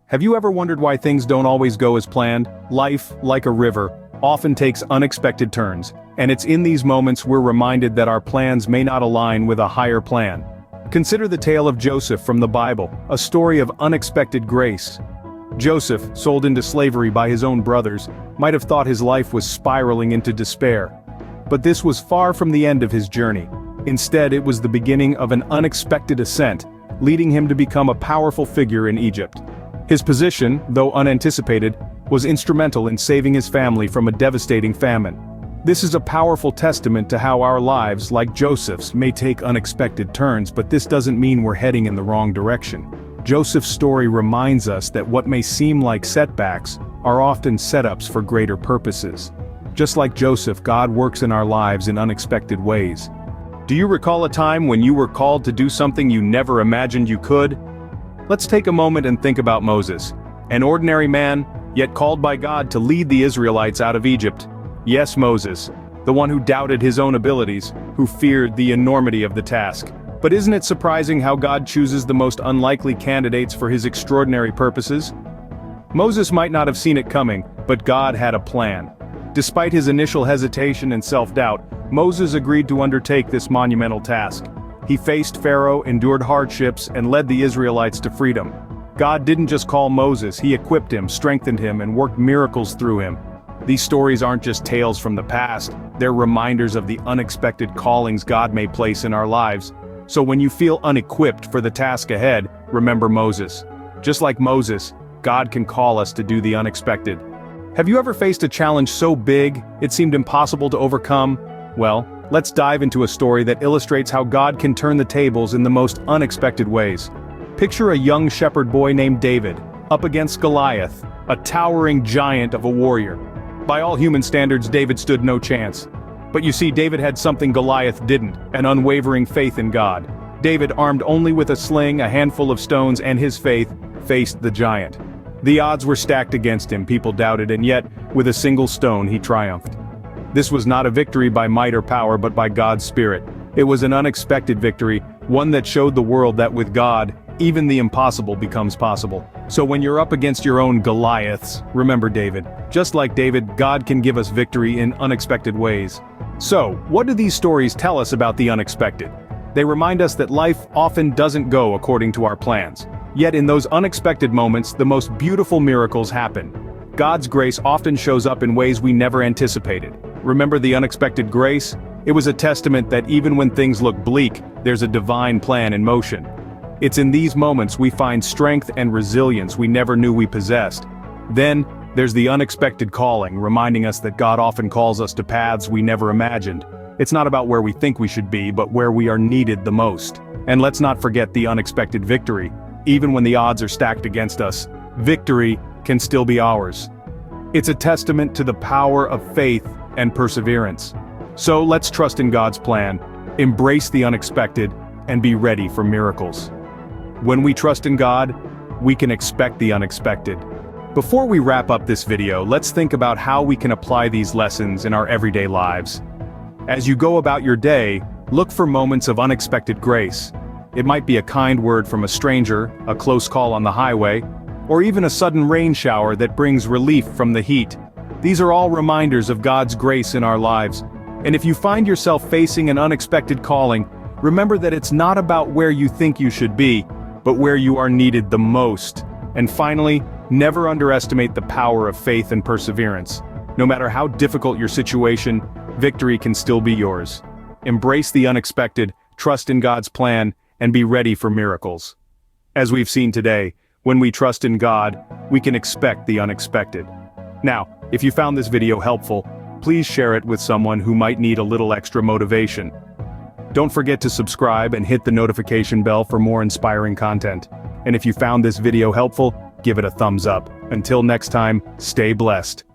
Have you ever wondered why things don't always go as planned? Life, like a river, often takes unexpected turns, and it's in these moments we're reminded that our plans may not align with a higher plan. Consider the tale of Joseph from the Bible, a story of unexpected grace. Joseph, sold into slavery by his own brothers, might have thought his life was spiraling into despair. But this was far from the end of his journey. Instead, it was the beginning of an unexpected ascent, leading him to become a powerful figure in Egypt. His position, though unanticipated, was instrumental in saving his family from a devastating famine. This is a powerful testament to how our lives, like Joseph's, may take unexpected turns, but this doesn't mean we're heading in the wrong direction. Joseph's story reminds us that what may seem like setbacks are often setups for greater purposes. Just like Joseph, God works in our lives in unexpected ways. Do you recall a time when you were called to do something you never imagined you could? Let's take a moment and think about Moses, an ordinary man, yet called by God to lead the Israelites out of Egypt. Yes, Moses, the one who doubted his own abilities, who feared the enormity of the task. But isn't it surprising how God chooses the most unlikely candidates for his extraordinary purposes? Moses might not have seen it coming, but God had a plan. Despite his initial hesitation and self-doubt, Moses agreed to undertake this monumental task. He faced Pharaoh, endured hardships, and led the Israelites to freedom. God didn't just call Moses, he equipped him, strengthened him, and worked miracles through him. These stories aren't just tales from the past, they're reminders of the unexpected callings God may place in our lives. So when you feel unequipped for the task ahead, remember Moses. Just like Moses, God can call us to do the unexpected. Have you ever faced a challenge so big, it seemed impossible to overcome? Well, let's dive into a story that illustrates how God can turn the tables in the most unexpected ways. Picture a young shepherd boy named David, up against Goliath, a towering giant of a warrior. By all human standards, David stood no chance. But you see, David had something Goliath didn't, an unwavering faith in God. David, armed only with a sling, a handful of stones, and his faith, faced the giant. The odds were stacked against him, people doubted, and yet, with a single stone he triumphed. This was not a victory by might or power but by God's Spirit. It was an unexpected victory, one that showed the world that with God, even the impossible becomes possible. So when you're up against your own Goliaths, remember David. Just like David, God can give us victory in unexpected ways. So, what do these stories tell us about the unexpected? They remind us that life often doesn't go according to our plans. Yet in those unexpected moments, the most beautiful miracles happen. God's grace often shows up in ways we never anticipated. Remember the unexpected grace? It was a testament that even when things look bleak, there's a divine plan in motion. It's in these moments we find strength and resilience we never knew we possessed. Then, there's the unexpected calling, reminding us that God often calls us to paths we never imagined. It's not about where we think we should be, but where we are needed the most. And let's not forget the unexpected victory. Even when the odds are stacked against us, victory can still be ours. It's a testament to the power of faith and perseverance. So let's trust in God's plan, embrace the unexpected, and be ready for miracles. When we trust in God, we can expect the unexpected. Before we wrap up this video, let's think about how we can apply these lessons in our everyday lives. As you go about your day, look for moments of unexpected grace. It might be a kind word from a stranger, a close call on the highway, or even a sudden rain shower that brings relief from the heat. These are all reminders of God's grace in our lives. And if you find yourself facing an unexpected calling, remember that it's not about where you think you should be, but where you are needed the most. And finally, never underestimate the power of faith and perseverance. No matter how difficult your situation, victory can still be yours. Embrace the unexpected, trust in God's plan, and be ready for miracles. As we've seen today, when we trust in God, we can expect the unexpected. Now, if you found this video helpful, please share it with someone who might need a little extra motivation. Don't forget to subscribe and hit the notification bell for more inspiring content. And if you found this video helpful, give it a thumbs up. Until next time, stay blessed.